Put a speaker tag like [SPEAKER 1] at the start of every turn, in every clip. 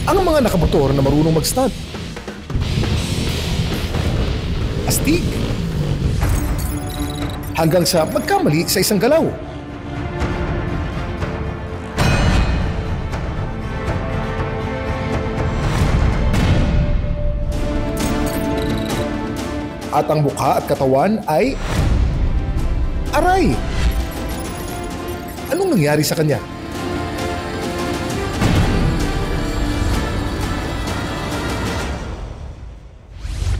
[SPEAKER 1] ang mga nakamotor na marunong mag-stunt. Astig. Hanggang sa magkamali sa isang galaw. At ang mukha at katawan ay aray. Anong nangyari sa kanya?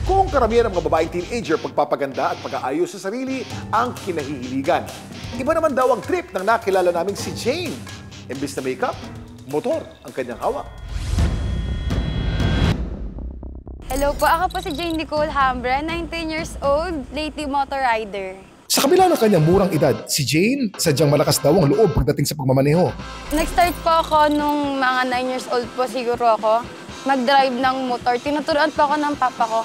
[SPEAKER 1] Kung karamihan ng mga babaeng teenager pagpapaganda at pag-aayos sa sarili ang kinahihiligan, iba naman daw ang trip ng nakilala naming si Jane. Imbis na makeup, motor ang kanyang hawak.
[SPEAKER 2] Hello po, ako po si Jane Nicole Hambra, 19 years old, lady motor rider.
[SPEAKER 1] Sa kabila ng kanyang murang edad, si Jane sadyang malakas daw ang loob pagdating sa pagmamaneho.
[SPEAKER 2] Nag-start po ako nung mga 9 years old po siguro ako, mag-drive ng motor. Tinuturuan po ako ng papa ko.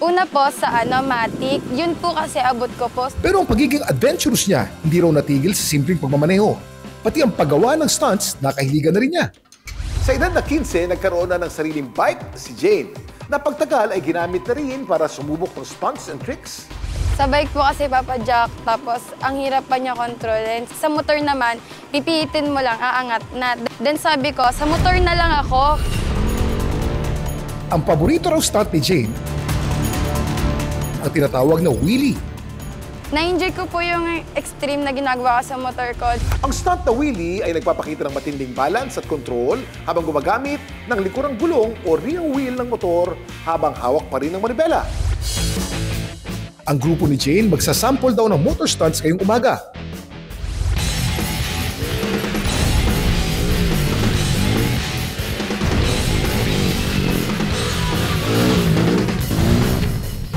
[SPEAKER 2] Una po sa Matic, yun po kasi abot ko po.
[SPEAKER 1] Pero ang pagiging adventurous niya, hindi raw natigil sa simpleng pagmamaneho. Pati ang paggawa ng stunts, nakahiligan na rin niya. Sa edad na 15, nagkaroon na ng sariling bike si Jane, na pagtagal ay ginamit na rin para sumubok ng stunts and tricks.
[SPEAKER 2] Sa bike po kasi Papa Jack, tapos ang hirap pa niya kontrolin. Sa motor naman, pipihitin mo lang, aangat na. Then sabi ko, sa motor na lang ako.
[SPEAKER 1] Ang paborito raw stunt ni Jane, ang tinatawag na wheelie.
[SPEAKER 2] Na-enjoy ko po yung extreme na ginagawa ko sa motor ko.
[SPEAKER 1] Ang stunt na wheelie ay nagpapakita ng matinding balance at control habang gumagamit ng likurang gulong o rear wheel ng motor habang hawak pa rin ng manibela. Ang grupo ni Jane magsasample daw ng motor stunts ngayong umaga.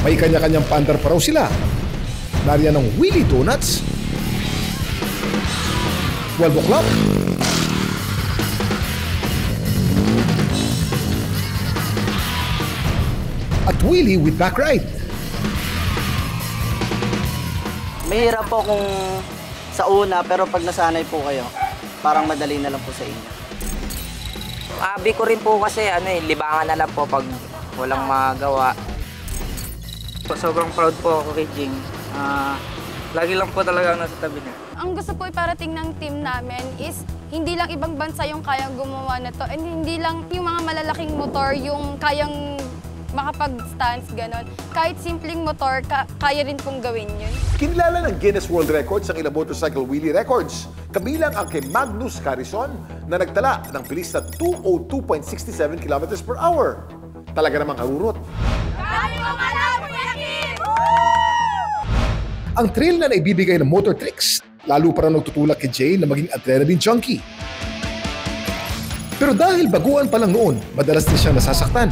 [SPEAKER 1] May kanya-kanyang paandar pa raw sila. Nariyan ng Wheelie Donuts, 12 o'clock, at Wheelie with back ride.
[SPEAKER 3] Mahirap po kung sa una, pero pag nasanay po kayo, parang madali na lang po sa inyo.
[SPEAKER 4] Hobby ko rin po kasi libangan na lang po pag walang magawa. Sobrang proud po ako kay Jing. Lagi lang po talaga nasa tabi niya.
[SPEAKER 2] Ang gusto po iparating ng team namin is hindi lang ibang bansa yung kayang gumawa na to, and hindi lang yung mga malalaking motor yung kayang makapag-stunts, gano'n. Kahit simpleng motor, kaya rin pong gawin yun.
[SPEAKER 1] Kinilala ng Guinness World Records ang ilang motorcycle wheelie records. Kabilang ang kay Magnus Carrison na nagtala ng bilis na 202.67 km/h. Talaga namang harurot. Ang thrill na naibibigay ng motor tricks, lalo para nagtutulak kay Jane na maging adrenaline junkie. Pero dahil baguhan pa lang noon, madalas din siyang nasasaktan.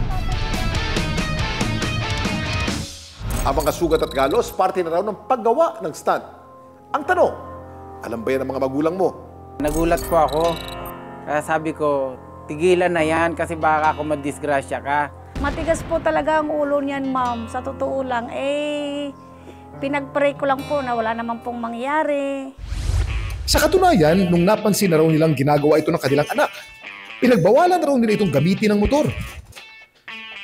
[SPEAKER 1] Ang mga sugat at galos, parte na raw ng paggawa ng stunt. Ang tanong, alam ba yan ng mga magulang mo?
[SPEAKER 5] Nagulat po ako. Kaya sabi ko, tigilan na yan kasi baka ako madisgrasya ka.
[SPEAKER 6] Matigas po talaga ang ulo niyan, ma'am. Sa totoo lang, pinag-pray ko lang po na wala naman pong mangyari.
[SPEAKER 1] Sa katunayan, nung napansin na raw nilang ginagawa ito ng kanilang anak, pinagbawalan na raw nila itong gamitin ng motor.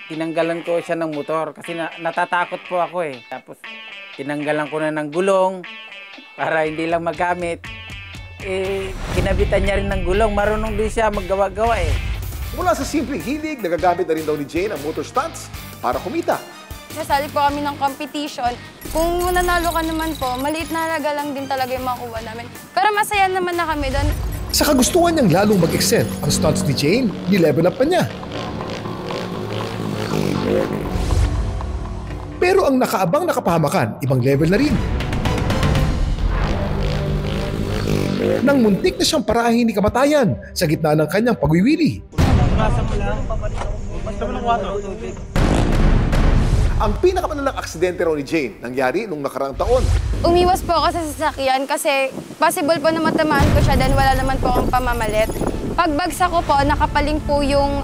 [SPEAKER 5] Tinanggalan ko siya ng motor kasi natatakot po ako eh. Tapos tinanggalan ko na ng gulong para hindi lang magamit. Kinabitan niya rin ng gulong, marunong din siya maggawa-gawa eh.
[SPEAKER 1] Mula sa simpleng hilig, nagagamit na rin daw ni Jane ang motor stunts para kumita.
[SPEAKER 2] Nasali po kami ng competition. Kung nanalo ka naman po, maliit na halaga lang din talaga yung makuha namin. Pero masaya naman na kami doon.
[SPEAKER 1] Sa kagustuhan niyang lalong mag-excel ang stunts ni Jane, ni-level up pa niya. Pero ang nakaabang na kapahamakan, ibang level na rin. Nang muntik na siyang parahin ni kamatayan sa gitna ng kanyang pagwiwili. Ang pinakamalalang aksidente raw ni Jane nangyari nung nakaraang taon.
[SPEAKER 2] Umiwas po ako sa sasakyan kasi possible po na matamaan ko siya dahil wala naman po akong pamamalit. Pagbagsak ko po, nakapaling po yung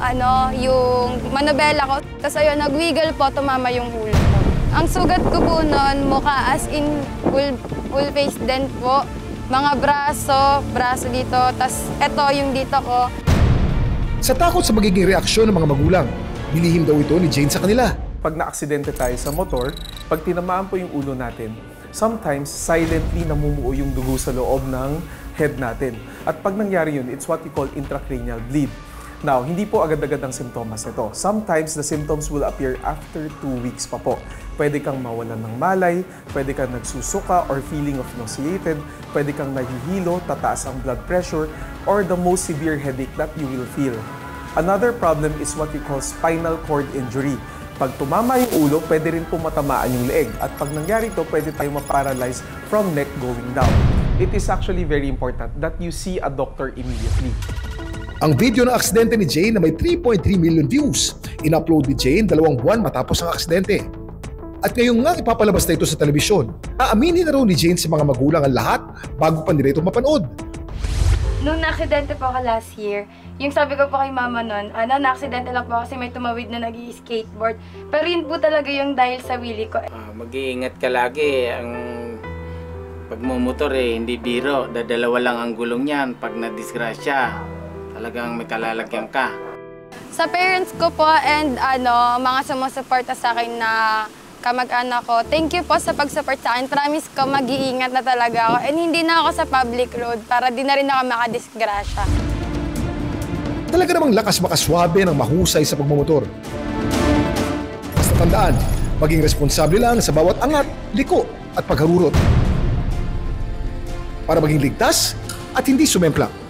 [SPEAKER 2] manobela ko. Tapos ayun, nag-wiggle po, tumama yung ulo ko. Ang sugat ko po noon, mukha as in full face din po. Mga braso dito, tapos eto yung dito ko.
[SPEAKER 1] Sa takot sa magiging reaksyon ng mga magulang, nilihim daw ito ni Jane sa kanila.
[SPEAKER 7] Pag na-aksidente tayo sa motor, pag tinamaan po yung ulo natin, sometimes silently namumuo yung dugo sa loob ng head natin. At pag nangyari yun, it's what we call intracranial bleed. Now, hindi po agad-agad ang simptomas nito. Sometimes, the symptoms will appear after 2 weeks pa po. Pwede kang mawalan ng malay, pwede kang nagsusuka or feeling of nauseated, pwede kang nahihilo, tataas ang blood pressure, or the most severe headache that you will feel. Another problem is what we call spinal cord injury. Pag tumama yung ulo, pwede rin po matamaan yung leeg. At pag nangyari ito, pwede tayo ma-paralyze from neck going down. It is actually very important that you see a doctor immediately.
[SPEAKER 1] Ang video ng aksidente ni Jane na may 3.3 million views, in-upload ni Jane 2 buwan matapos ang aksidente. At ngayong nga ipapalabas na ito sa telebisyon, aaminin na raw ni Jane sa mga magulang ang lahat bago pa nila ito mapanood.
[SPEAKER 2] Nung na-aksidente po ako last year, yung sabi ko po kay mama nun, na-aksidente lang po kasi may tumawid na nag-i-skateboard. Pero yun po talaga yung dahil sa wheelie ko.
[SPEAKER 5] Mag-iingat ka lagi. Ang pagmumotor hindi biro. Dadalawa lang ang gulong niyan pag na-disgrasya. Talagang may kalalagyan ka.
[SPEAKER 2] Sa parents ko po and mga sumusuporta sa akin na kamag-anak ko, thank you po sa pag-support sa akin. Promise ko, mag-iingat na talaga ako. And hindi na ako sa public road para di na rin ako makadisgrasya.
[SPEAKER 1] Talaga namang lakas makaswabe ng mahusay sa pagmumotor. Basta tandaan, maging responsable lang sa bawat angat, liko at pagharurot. Para maging ligtas at hindi sumemplang.